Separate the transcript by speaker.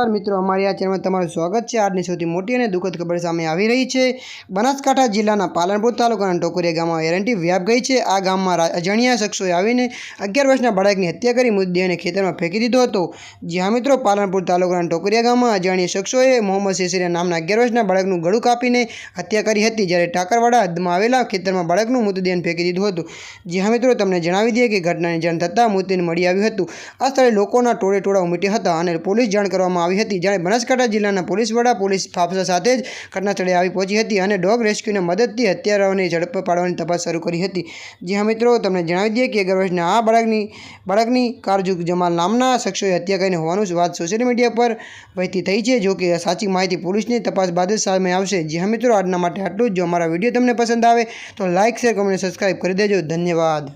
Speaker 1: નમસ્कार મિત્રો, અમારી આ ચેનલમાં તમારું સ્વાગત છે। આજની સૌથી મોટી અને દુઃખદ ખબર સામે આવી રહી છે। બનાસકાંઠા જિલ્લાના પાલનપુર તાલુકાના ટોકરિયા ગામમાં એરંટી વ્યાપ ગઈ છે। આ ગામમાં અજાણ્યા શખ્સોએ આવીને 11 વર્ષના બાળકની હત્યા કરી મૃતદેહને ખેતરમાં ફેંકી દીધો હતો। જી હા મિત્રો, પાલનપુર તાલુકાના ટોકરિયા ગામમાં અજાણ્યા શખ્સોએ મોહમ્મદ શેષરિયા નામના 11 વર્ષના બાળકનું ગળું કાપીને હત્યા કરી હતી, જ્યારે ટાકરવાડા હદમાં આવેલા ખેતરમાં બાળકનું મૃતદેહ ફેંકી દીધું હતું। જી હા મિત્રો, તમને જણાવી દઈએ કે ઘટનાની જાણ થતાં મૃતદેહ મળી આવ્યું હતું। આ સ્થળે લોકોના ટોળે ઉમટ્યા હતા અને પોલીસ જાણ કરવામાં આવી હતી, જ્યારે બનાસકાંઠા જિલ્લાના પોલીસ વડા પોલીસ ફાફસા સાથે જ ઘટના સ્થળે આવી પહોંચી હતી અને ડોગ રેસ્ક્યુની મદદથી હત્યારાઓને ઝડપ પાડવાની તપાસ શરૂ કરી હતી। જી હા મિત્રો, તમને જણાવી દઈએ કે 11 વર્ષના આ બાળકની કારજુક જમાલ નામના શખ્સોએ હત્યા કરીને હોવાનું વાત સોશિયલ મીડિયા પર વહેતી થઈ છે, જો કે સાચી માહિતી પોલીસની તપાસ બાદ જ સામે આવશે। જી હા મિત્રો, આજના માટે આટલું જ। જો અમારા વિડીયો તમને પસંદ આવે તો લાઇક, શેર, કમેન્ટ, સબસ્ક્રાઈબ કરી દેજો। ધન્યવાદ।